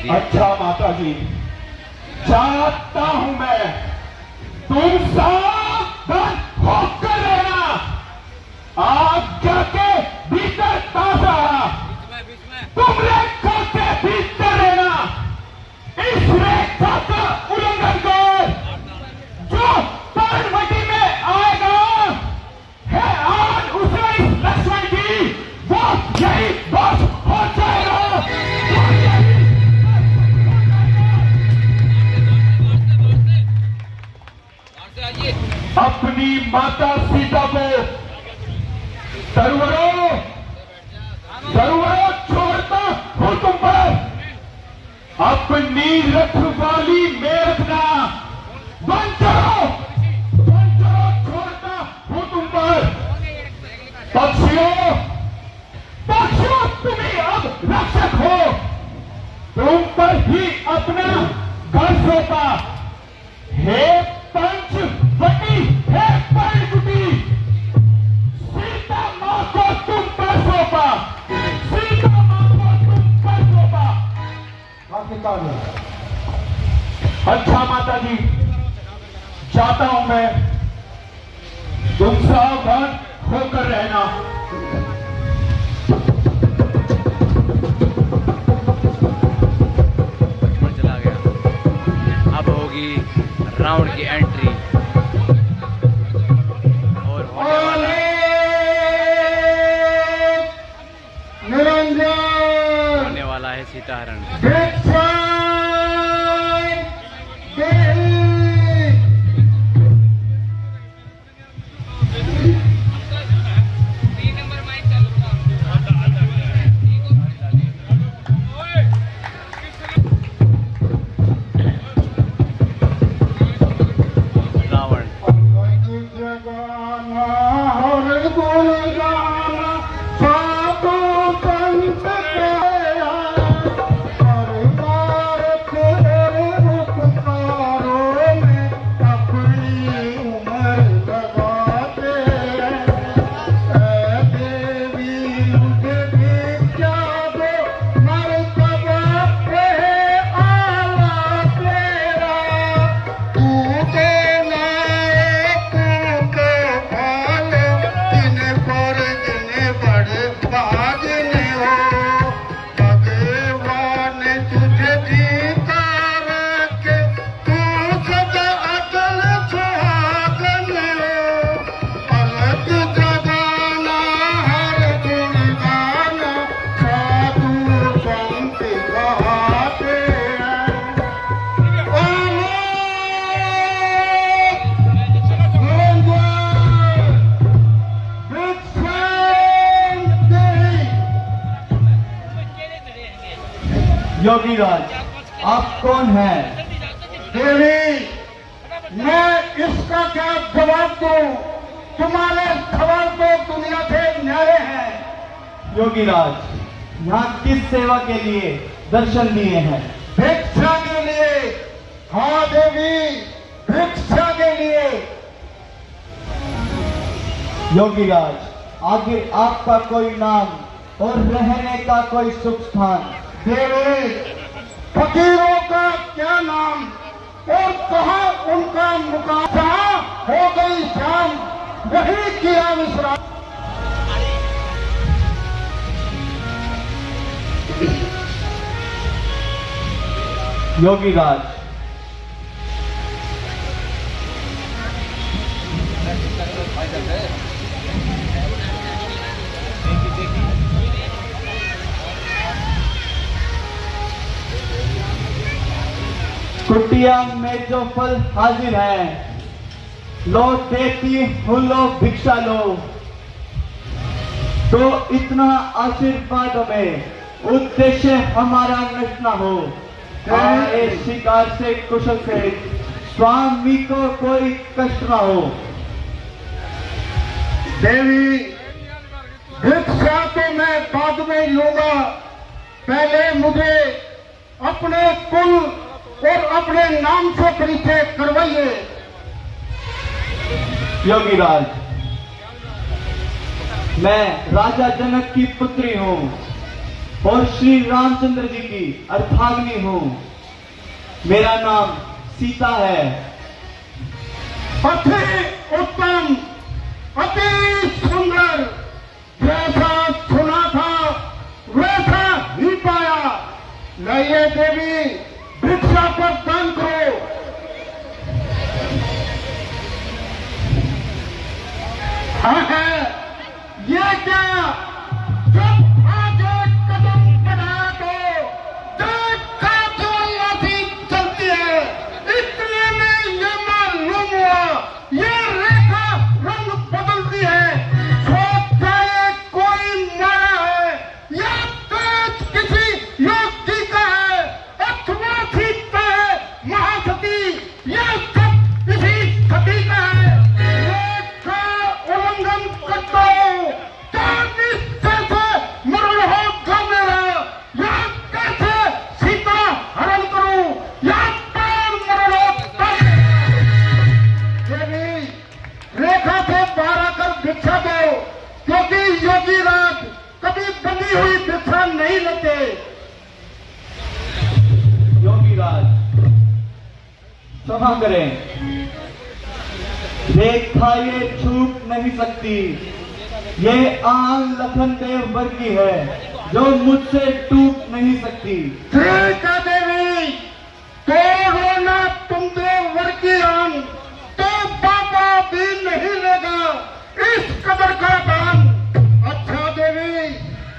दिया। अच्छा माता जी, चाहता हूं मैं, तुम सावधान होकर रहना। आज्ञा के भीतर ताजा, तुम रेखा के भीतर रहना। इस रेखा का उल्लंघन कर जो पर्णवटी में आएगा है आज उसे इस लक्ष्मण की वो यही बस हो जाएगा। अपनी माता सीता को जरूरों छोड़ता हूं तुम पर, अपनी रखवाली में रखना। बंचरो छोड़ता हूं तुम पर। पक्षियों तुम ही अब रक्षक हो, तुम पर ही अपना घर सौंपा। हे पंचवटी, हे पर्णकुटी, सीता मां को तुम पर सौंपा, सीता मां को तुम पर सौंपा। अच्छा माता जी, चाहता हूं मैं, तुम सावधान होकर रहना। चला गया। अब होगी राउंड की एंट्री और होने वाला है सीताहरण। योगी राज, आप कौन हैं? देवी, मैं इसका क्या जवाब दूं? तुम्हारे सवाल तो दुनिया से न्यारे हैं। योगी राज, यहाँ किस सेवा के लिए दर्शन दिए हैं? भिक्षा के लिए। हाँ देवी, भिक्षा के लिए। योगी राज, आगे आपका कोई नाम और रहने का कोई सुख स्थान? देवी, फकीरों का क्या नाम और कहाँ उनका मुकाम? जहाँ हो गई शाम वही किया विश्राम। योगी राज, कुटिया में जो फल हाजिर है, लो देती हूँ, लो भिक्षा लो। तो इतना आशीर्वाद में उद्देश्य हमारा नष्ट न हो। आए शिकार से कुशल से स्वामी को कोई कष्ट न हो। देवी, भिक्षा तो मैं बाद में लूंगा, पहले मुझे अपने कुल और अपने नाम से परिचय करवाइए। योगी राज, मैं राजा जनक की पुत्री हूँ। और श्री रामचंद्र जी की अर्धांगिनी हूँ। मेरा नाम सीता है। अति उत्तम, अति सुंदर, जैसा सुना था वैसा ही पाया। लाइए देवी, भिक्षा पर दान करो। हाँ है, ये क्या, जब आगे कदम बढ़ा तो देखा तो लाठी चलती है। इतने में ये मालूम हुआ ये रेखा रंग बदलती है। सोचता है कोई माया है या तेज किसी योगी का है, अथवा सीता है महासती, या सब इसी सती का है। रेखा उल्लंघन करता हूँ तो निश्चय से मरण होगा मेरा। या कैसे सीता हरण करूं या प्राण मरण होगा। देवी, रेखा से बाहर आकर भिक्षा दो, क्योंकि योगी राज कभी बंधी हुई भिक्षा नहीं लेते। योगी राज, क्षमा करें, रेखा ये छूट नहीं सकती। ये आन लखन देव वर की है जो मुझसे टूट नहीं सकती। ठीक है देवी, तोड़ो ना तुम देव वर की आन, तो बाबा भी नहीं लेगा इस कदर का दान। अच्छा देवी,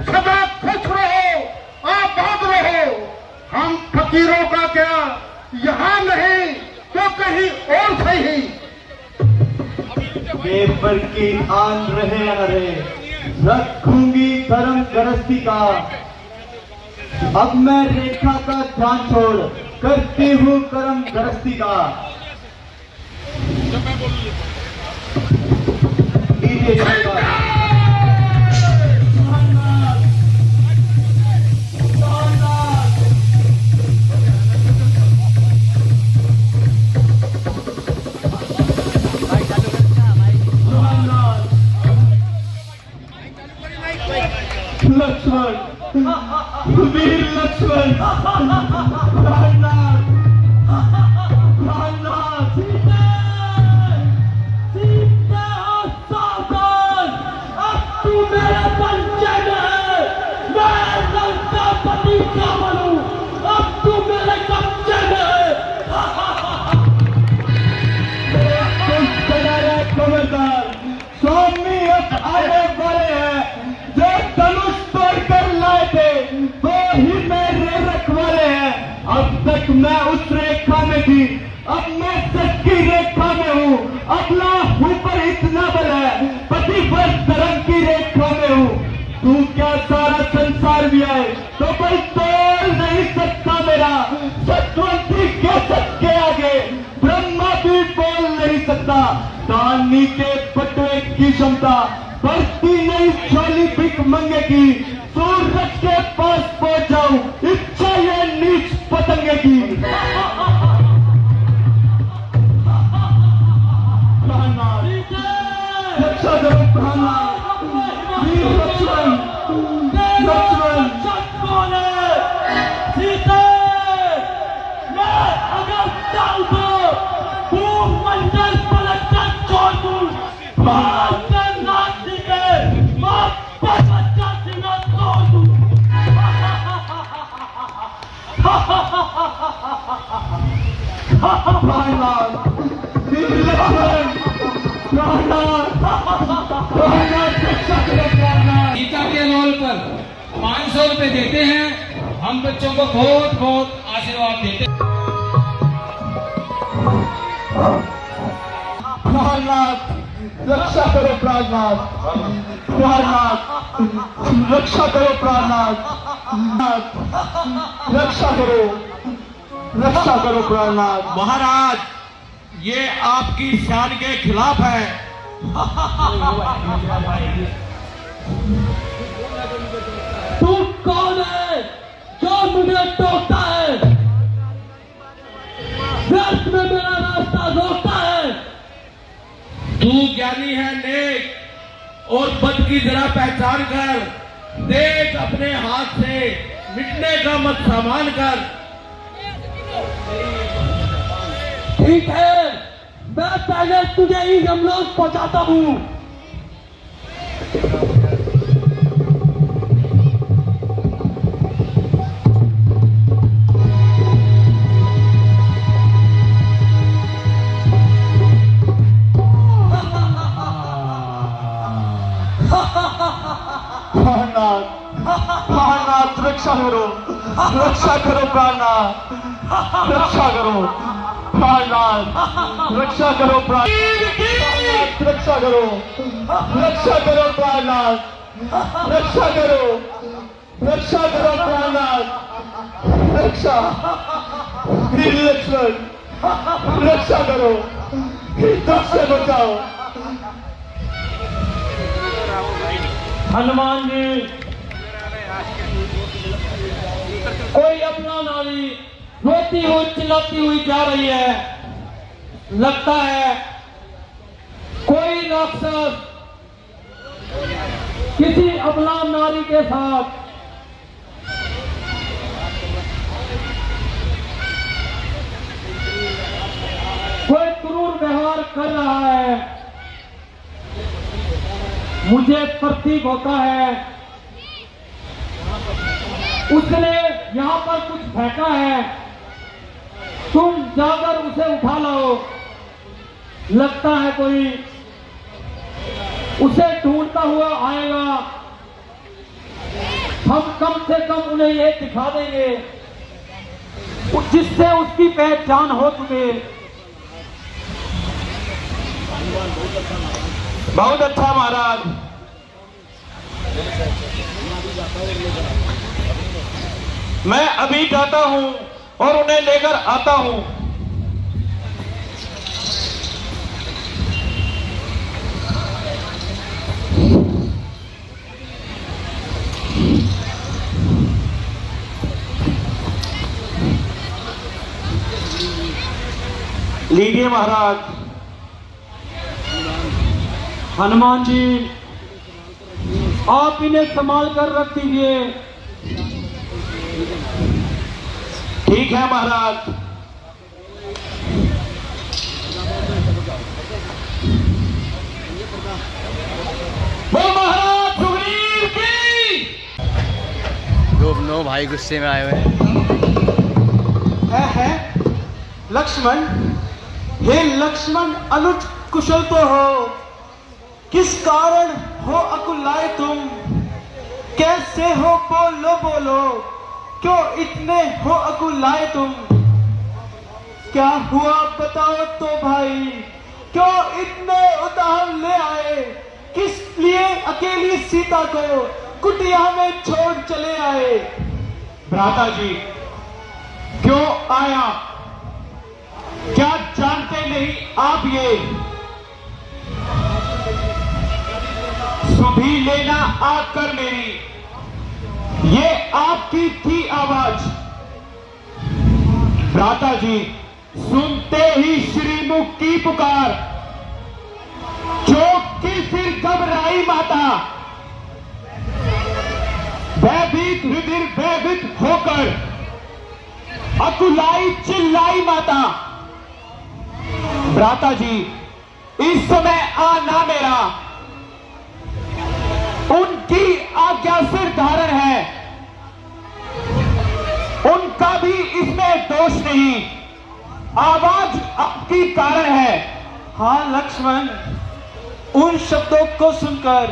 सदा खुश रहो, आबाद रहो। हम फकीरों का क्या, यहाँ नहीं तो कहीं और सही। देवर की आन रहे न रहे, रखूंगी धर्म गृहस्थी का। अब मैं रेखा का ध्यान छोड़ करती हूँ कर्म गृहस्थी का। डीजे चलेगा। लक्ष्मण, वीर लक्ष्मण, प्राणनाथ, प्राणनाथ। सीता सावधान, अब तू मेरा पंचन है, मैं लंका पति का बनूं, अब तू मेरे कब्जे में। खबरदार, स्वामी अब आने वाले हैं। जो धनुष तोड़कर लाए थे वो ही मेरे रखवाले हैं। अब तक मैं उस रेखा में थी, अब मैं सच की रेखा में हूँ। अगला ऊपर इतना बल है, पति पर धर्म की रेखा में हूँ। तू क्या सारा संसार भी आए तो कोई तोड़ नहीं सकता मेरा। सतवंती के सबके आगे ब्रह्मा भी बोल नहीं सकता। दानी के बटुए की क्षमता बढ़ती नहीं छोली भिख मंगे की। सूरज के पास पहुंच जाऊं, इच्छा ये नीच पतंगे की। रक्षा करो प्राणनाथ, वीर लक्ष्मण, लक्ष्मण। सीता, मैं अगर चाहूं तो भूमंडल पलटकर छोड़ दूं। गीता के रोल पर 500 रुपए देते हैं। हम बच्चों को बहुत बहुत आशीर्वाद देते हैं। प्राणनाथ, रक्षा करो प्राणनाथ, प्राणनाथ, रक्षा करो प्राणनाथ, रक्षा करो, रक्षा करो प्राणनाथ। महाराज, ये आपकी शान के खिलाफ है। तू कौन है जो मुझे टोकता है, व्यर्थ में मेरा रास्ता रोकता है? तू ज्ञानी है नेक, और बद की जरा पहचान कर। देश अपने हाथ से मिटने का मत सामान कर। ठीक है, मैं पहले तुझे ही यमलोक पहुंचाता हूँ। प्राणनाथ रक्षा करो, रक्षा करो प्राणनाथ, रक्षा करो प्राणनाथ, रक्षा करो प्राणनाथ, रक्षा करो, रक्षा करो प्राणनाथ, रक्षा करो, रक्षा करो प्राणनाथ, रक्षा। वीर लक्ष्मण रक्षा करो, दुष्ट से बचाओ। हनुमान जी, कोई अपना नारी रोती हुई चिल्लाती हुई जा रही है। लगता है कोई राक्षस किसी अपना नारी के साथ कोई क्रूर व्यवहार कर रहा है। मुझे प्रतीक होता है उसने यहाँ पर कुछ फेंका है, तुम जाकर उसे उठा लाओ। लगता है कोई उसे ढूंढता हुआ आएगा। हम कम से कम उन्हें ये दिखा देंगे जिससे उसकी पहचान हो तुम्हें। बहुत अच्छा महाराज, मैं अभी जाता हूं और उन्हें लेकर आता हूं। लीजिए महाराज। हनुमान जी, आप इन्हें संभाल कर रख दीजिए। ठीक है महाराज। वो महाराज सुग्रीव की। दोनों भाई गुस्से में आए हुए है लक्ष्मण। हे लक्ष्मण, अनुज कुशल तो हो, किस कारण हो अकुलाए तुम? कैसे हो बोलो बोलो, क्यों इतने हो अकुलाए तुम? क्या हुआ बताओ तो भाई, क्यों इतने उतार ले आए? किस लिए अकेली सीता को कुटिया में छोड़ चले आए? भ्राता जी, क्यों आया? क्या जानते नहीं आप ये? सुधी लेना आकर मेरी, ये आपकी थी आवाज। भ्राता जी, सुनते ही श्रीमुख की पुकार, चौक की फिर घबराई माता। भयभीत हृदय भयभीत होकर अकुलाई चिल्लाई माता। भ्राता जी, इस समय आना मेरा उनकी आज्ञा सिर धारण है, उनका भी इसमें दोष नहीं, आवाज आपकी कारण है। हाँ लक्ष्मण, उन शब्दों को सुनकर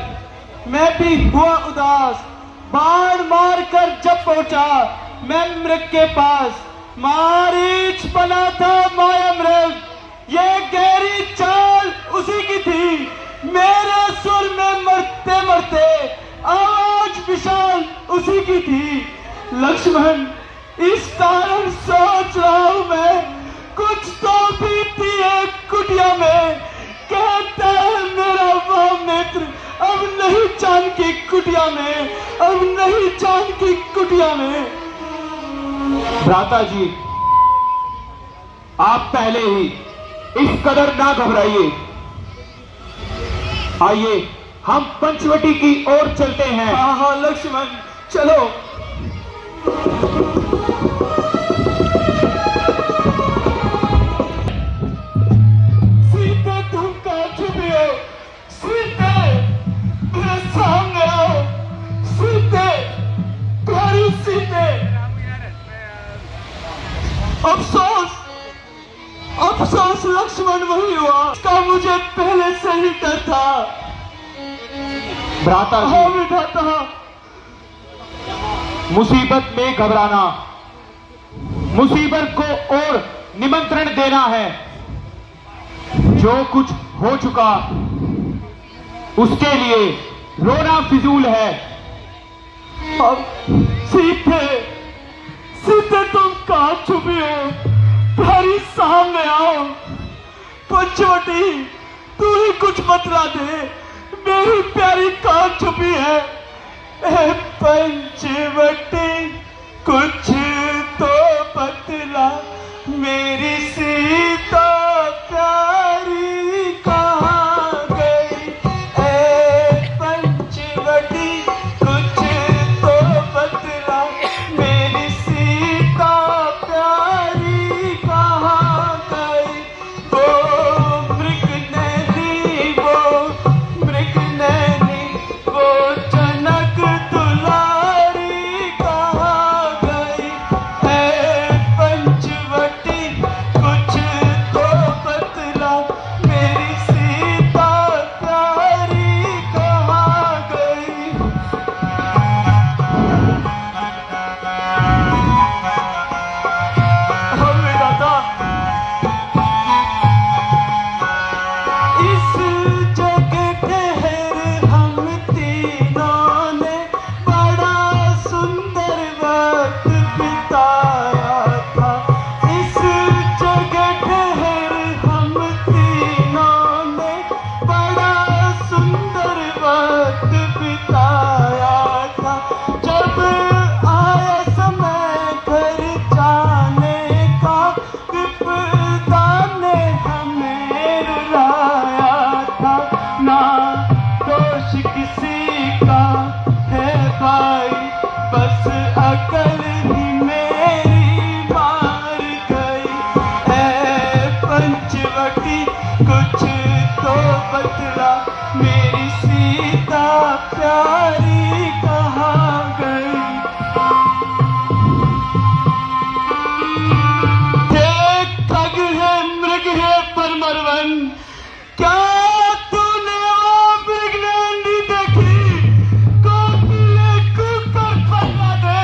मैं भी हुआ उदास। बाण मार कर जब पहुंचा मैं मृग के पास, मारीच बना था माया मृग, ये गहरी चाल उसी की थी। मेरे सुर में मरते मरते आवाज विशाल उसी की थी। लक्ष्मण, इस कारण सोच रहा हूं मैं, कुछ तो बीती है कुटिया में। कहता है मेरा वो मित्र, अब नहीं जानकी कुटिया में, अब नहीं जानकी कुटिया में। भ्राता जी, आप पहले ही इस कदर ना घबराइए। आइए हम पंचवटी की ओर चलते हैं। हाँ हाँ लक्ष्मण, चलो। सीते तुम कहाँ छुपी हो? सीते मेरे सामने आओ। सीते, तुम्हारी सीते। अफसोस अफसोस लक्ष्मण वही हुआ, इसका मुझे पहले से ही डर था। भ्राता जी, हाँ विधाता। मुसीबत में घबराना, मुसीबत को और निमंत्रण देना है। जो कुछ हो चुका उसके लिए रोना फिजूल है। अब सीते, सीते तुम कहाँ छुपी हो? तुम्हारी सामने आओ। पंचवटी, तू ही कुछ बतला दे, मेरी प्यारी कहाँ छुपी है? ए पंचवटी, कुछ तो बतला, मेरी सीता प्यारी कहाँ गई? ए पंचवटी, कुछ तो बतला, मेरी सीता प्यारी कहाँ गई? वो मृगनैनी, वो मृगनैनी, वो जनक दुलारी कहाँ गई? है पंचवटी, कुछ तो बतला, मेरी सीता प्यारी कहाँ गई? हम विधाता, इस जगह ठहर हम तीनों ने बड़ा सुंदर वक्त बिताया था। इस जगह ठहर हम तीनों ने बड़ा सुंदर वक्त बिताया था। जब आया समय घर जाने का, विपदा ने हमें रुलाया था। ना दोष किसी का है भाई, बस अकल ही मेरी मार गई। है पंचवटी, कुछ तो बतला, मेरी सीता प्यारी कहाँ गई? एक ठग है, मृग है परमरवन, क्या तूने वो मृगनैनी देखी? कोकिले कुकर फरमा दे,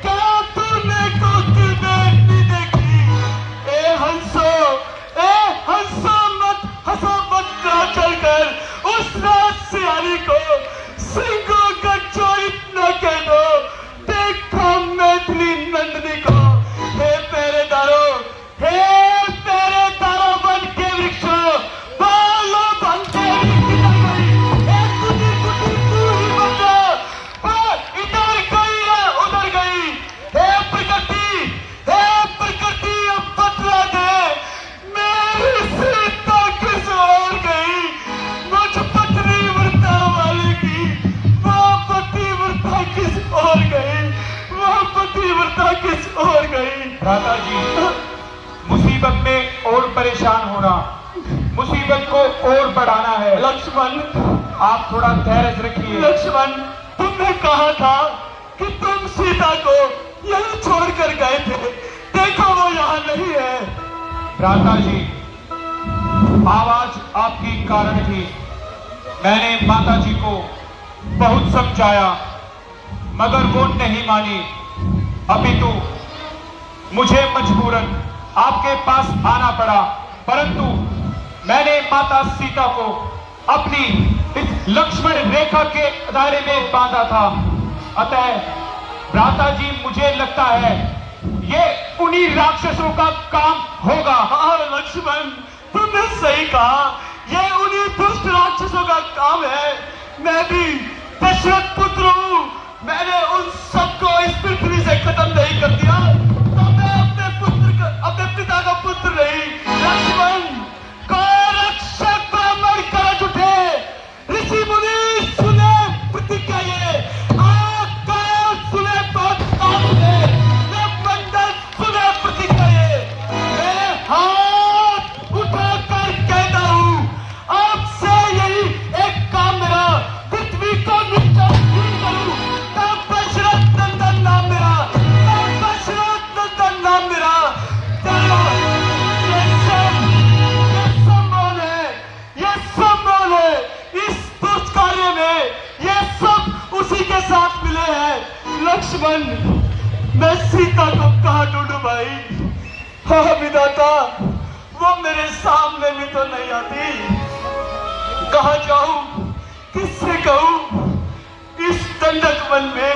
क्या तूने कोकिलनैनी देखी? ए हंसो मत, हंसो मत ना चलकर उस रात सियारी को सिंहों का चोरित न कह दो। देखो मैथिली नंदिनी को। हे पहरेदारों, हे पहरेदारों बन के वृक्षों, बालों बन के किधर गई? एक कुटी कुटी पूरी बता, इधर गई या उधर गई? हे प्रकृति, अब बतला दे, मेरी सीता किस ओर गई? मुझ पतिव्रता वाली की वो पतिव्रता किस ओर गई? वो पतिव्रता किस ओर गई? भ्राता जी, मुसीबत में और परेशान होना, मुसीबत को और बढ़ाना है। लक्ष्मण, आप थोड़ा धैर्य रखिए। लक्ष्मण, तुमने कहा था कि तुम सीता को यहीं छोड़कर गए थे। देखो वो यहाँ नहीं है। भ्राता जी, आवाज आपकी कारण थी। मैंने माता जी को बहुत समझाया, मगर वो नहीं मानी। अपितु मुझे मजबूरन आपके पास आना पड़ा, परंतु मैंने माता सीता को अपनी इस लक्ष्मण रेखा के दायरे में बांधा था। अतः भ्राता जी, मुझे लगता है ये उन्हीं राक्षसों का काम होगा। हाँ लक्ष्मण, तुमने सही कहा, ये उन्हीं दुष्ट राक्षसों का काम है। मैं भी दशरथ पुत्र हूँ, मैंने उन सबको इस पृथ्वी से खत्म नहीं कर दिया, तो मैं अपने पिता का पुत्र नहीं। लक्ष्मण, को रक्षक ब्राह्मण कर उठे, ऋषि मुनि लक्ष्मण, मैं सीता को कहाँ ढूंढूं भाई? हाँ विधाता, वो मेरे सामने भी तो नहीं आती। कहाँ जाऊं, किससे कहूं? इस दंडक वन में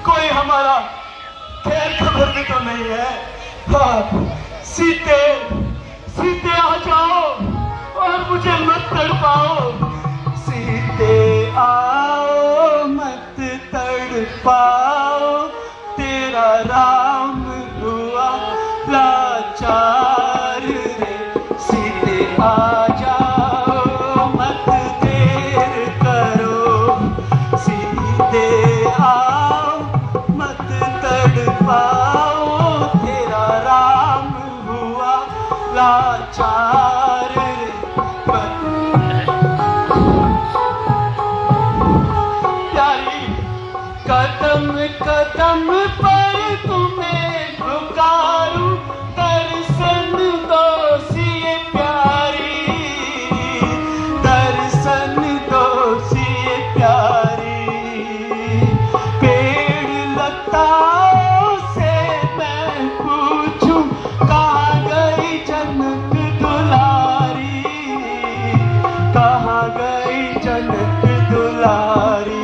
कोई हमारा खैर खबर भी तो नहीं है। हाँ, सीते सीते आ जाओ और मुझे मत तड़पाओ। सीते आओ मत तड़पाओ, तेरा राम हुआ लाचार रे। सीते आ जाओ मत देर करो, सीते आओ मत तड़पाओ, तेरा राम हुआ लाचार रे। प्यारी कदम कदम पर तुम्हें पुकारूं, दर्शन दो सिए प्यारी, दर्शन दो सिए प्यारी। पेड़ लताओं से मैं पूछूं, कहाँ गई जनक दुलारी, कहाँ गई जनक दुलारी।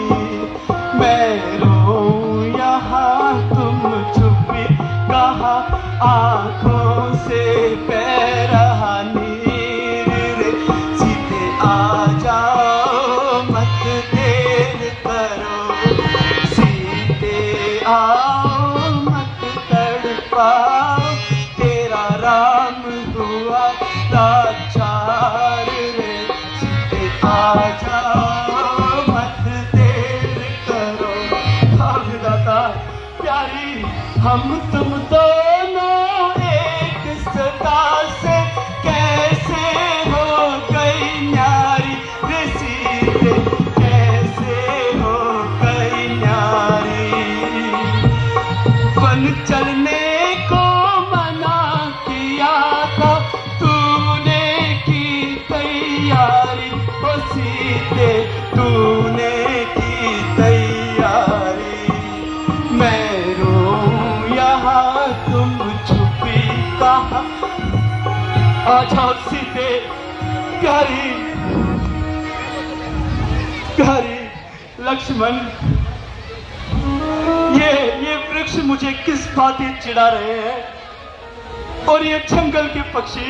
मैं रोऊं यहाँ तुम छुपी कहाँ, आंखों से बह रहा नीर रे। सीते आ जाओ मत देर करो, सीते आओ मत तड़पाओ, तेरा राम हुआ लाचार रे। सीते आ जाओ मत देर करो। हाँ विधाता, प्यारी हम तुम दोनों एक सदा से कैसे हो गई न्यारी रे। सीते कैसे हो गई न्यारी। वन चलने को मना किया था, तूने की तैयारी ओ सीते, तूने की तैयारी। मैं रोऊं यहाँ तुम छुपी कहाँ, आ जाओ सीते प्यारी, प्यारी। लक्ष्मण, ये वृक्ष मुझे किस भांति चिढ़ा रहे हैं, और ये जंगल के पक्षी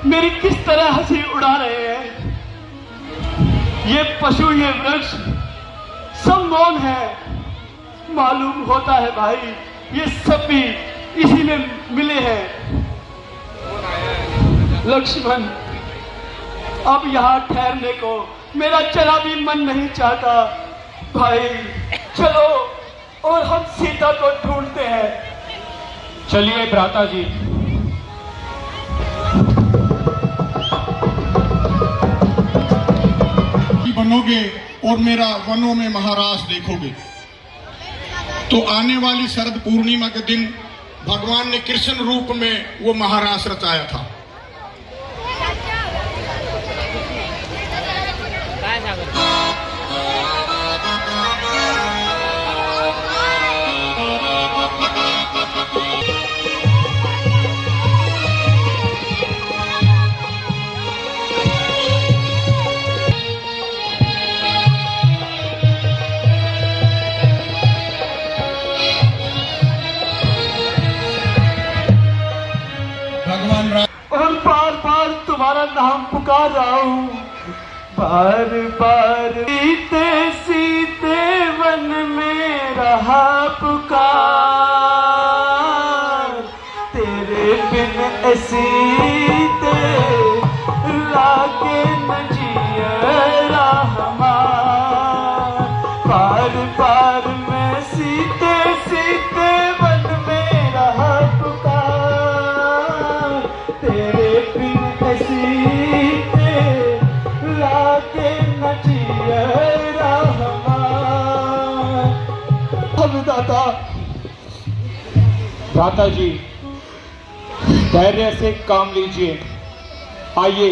मेरी किस तरह हंसी उड़ा रहे हैं। ये पशु, ये वृक्ष सब मौन है। मालूम होता है भाई, ये सब भी इसी में मिले हैं। लक्ष्मण, अब यहाँ ठहरने को मेरा जरा भी मन नहीं चाहता। भाई चलो और हम सीता को ढूंढते हैं। चलिए भ्राता जी। बनोगे और मेरा वनों में महाराज देखोगे, तो आने वाली शरद पूर्णिमा के दिन भगवान ने कृष्ण रूप में वो महारास रचाया था। और बार बार तुम्हारा नाम पुकार रहा हूँ, बार बार। सीते सीते वन में रहा पुकार, तेरे बिन सीते लागे न जिया हमार। बार बार मैं सीते सीते वन में रहा पुकार, तेरे बिन सीते लागे न जिया हमार। अब दादा, भ्राता जी धैर्य से काम लीजिए। आइए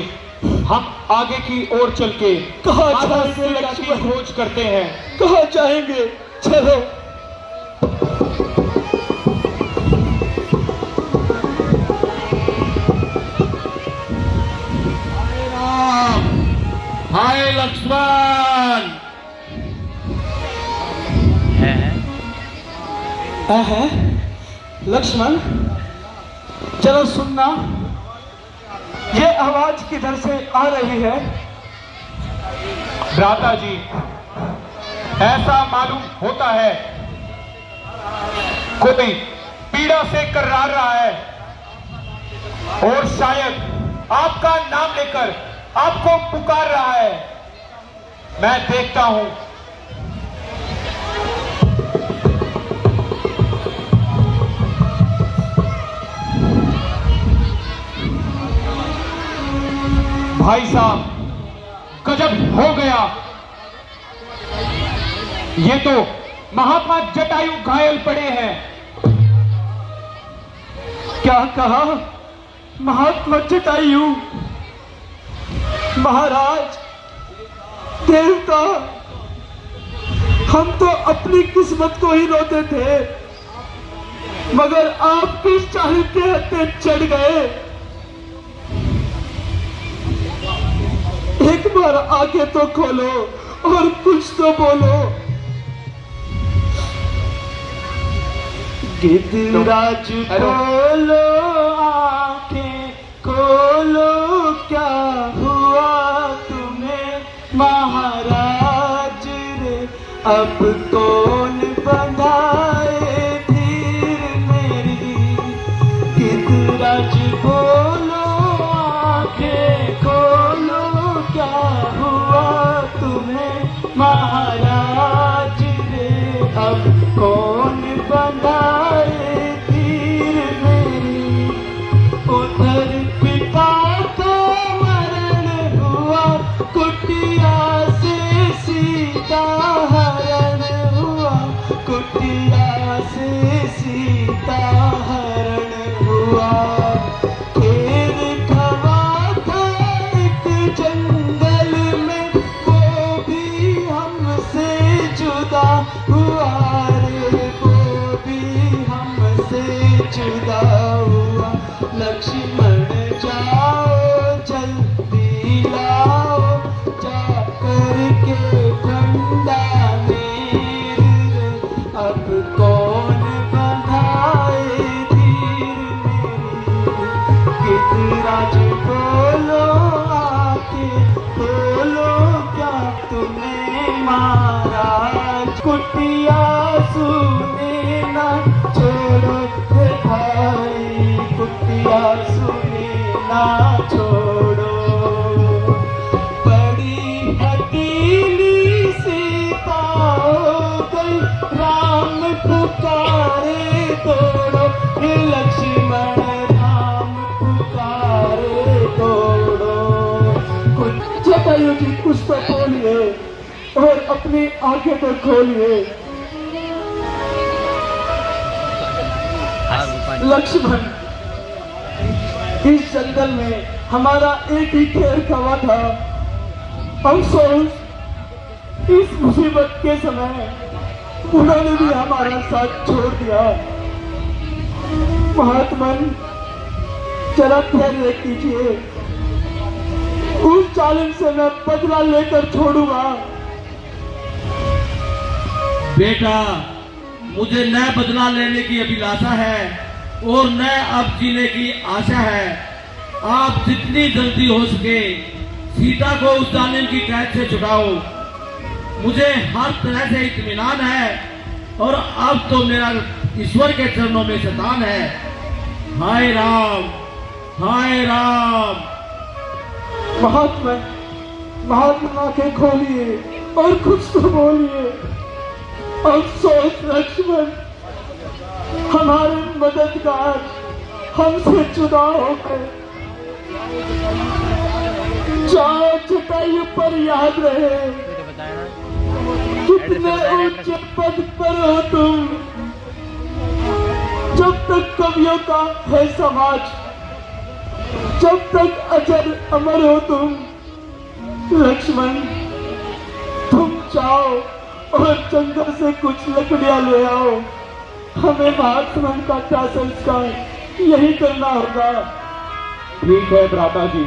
हम आगे की ओर चल के कहाँ लक्ष्य की खोज करते हैं। कहाँ जाएंगे? चलो। लक्ष्मण। है लक्ष्मण, चलो सुनना, ये आवाज किधर से आ रही है? भ्राता जी, ऐसा मालूम होता है कोई पीड़ा से कर्रा रहा है और शायद आपका नाम लेकर आपको पुकार रहा है। मैं देखता हूं। भाई साहब, गजब हो गया। ये तो महात्मा जटायु घायल पड़े हैं। क्या कहा? महात्मा जटायु? महाराज, देवता, हम तो अपनी किस्मत को ही रोते थे, मगर आप किस चाल के हत्थे चढ़ गए? एक बार आंखें तो खोलो और कुछ तो बोलो। गिद्धराज बोलो, आंखें खोलो, क्या हुआ तुम्हें महाराज रे? अब कौन बंधाए धीर मेरी? गिद्धराज बोलो, आंखें खोलो, क्या हुआ तुम्हें महाराज रे? अब कौन बंधाए धीर मेरी? उधर पिता को मरण हुआ, कुटिया से सीता हरण हुआ, कुटिया से सीता हरण हुआ। खेत खवा था एक जंगल में, वो भी हमसे जुदा हुआ रे, वो भी हमसे जुदा हुआ। लक्ष्मण जाओ, जल्दी लाओ, जाकर के ठंडा नीर रे। अब कौन बंधाए धीर मेरी? गिद्धराज बोलो, आके बोलो, क्या तुम्हें महाराज? कुटिया सुने ना छोड़ो रे भाई, कुटिया सुने ना छोड़ो। बड़ी हटीली सीता हो गई, राम पुकारे तोड़ो हे लक्ष्मण, राम पुकारे तोड़ो। कुछ जटायु जी, कुछ तो बोलिए और अपनी आंखें तो खोलिए। लक्ष्मण, इस जंगल में हमारा एक ही खेल खवा था। अफसोस इस मुसीबत के समय उन्होंने भी हमारा साथ छोड़ दिया। महात्मन, जरा धैर्य कीजिए, उस जालिम से मैं बदला लेकर छोड़ूंगा। बेटा, मुझे न बदला लेने की अभिलाषा है और न अब जीने की आशा है। आप जितनी जल्दी हो सके सीता को उस जालिम की कैद से छुड़ाओ। मुझे हर तरह से इत्मीनान है और अब तो मेरा ईश्वर के चरणों में शतान है। हाय राम, हाय राम। महात्मा आंखें खोलिए और कुछ तो बोलिए। अफसोस लक्ष्मण, हमारे मददगार हमसे जुदा हो गए। जाओ, जटायु पर याद रहे, कितने ऊंचे पद पर हो तुम। जब तक कवियों का है समाज, जब तक अजर अमर हो तुम। लक्ष्मण, तुम जाओ और जंगल से कुछ लकड़ियां ले आओ। हमें महात्मा का क्या संस्कार यही करना होगा। ठीक है भ्राता जी।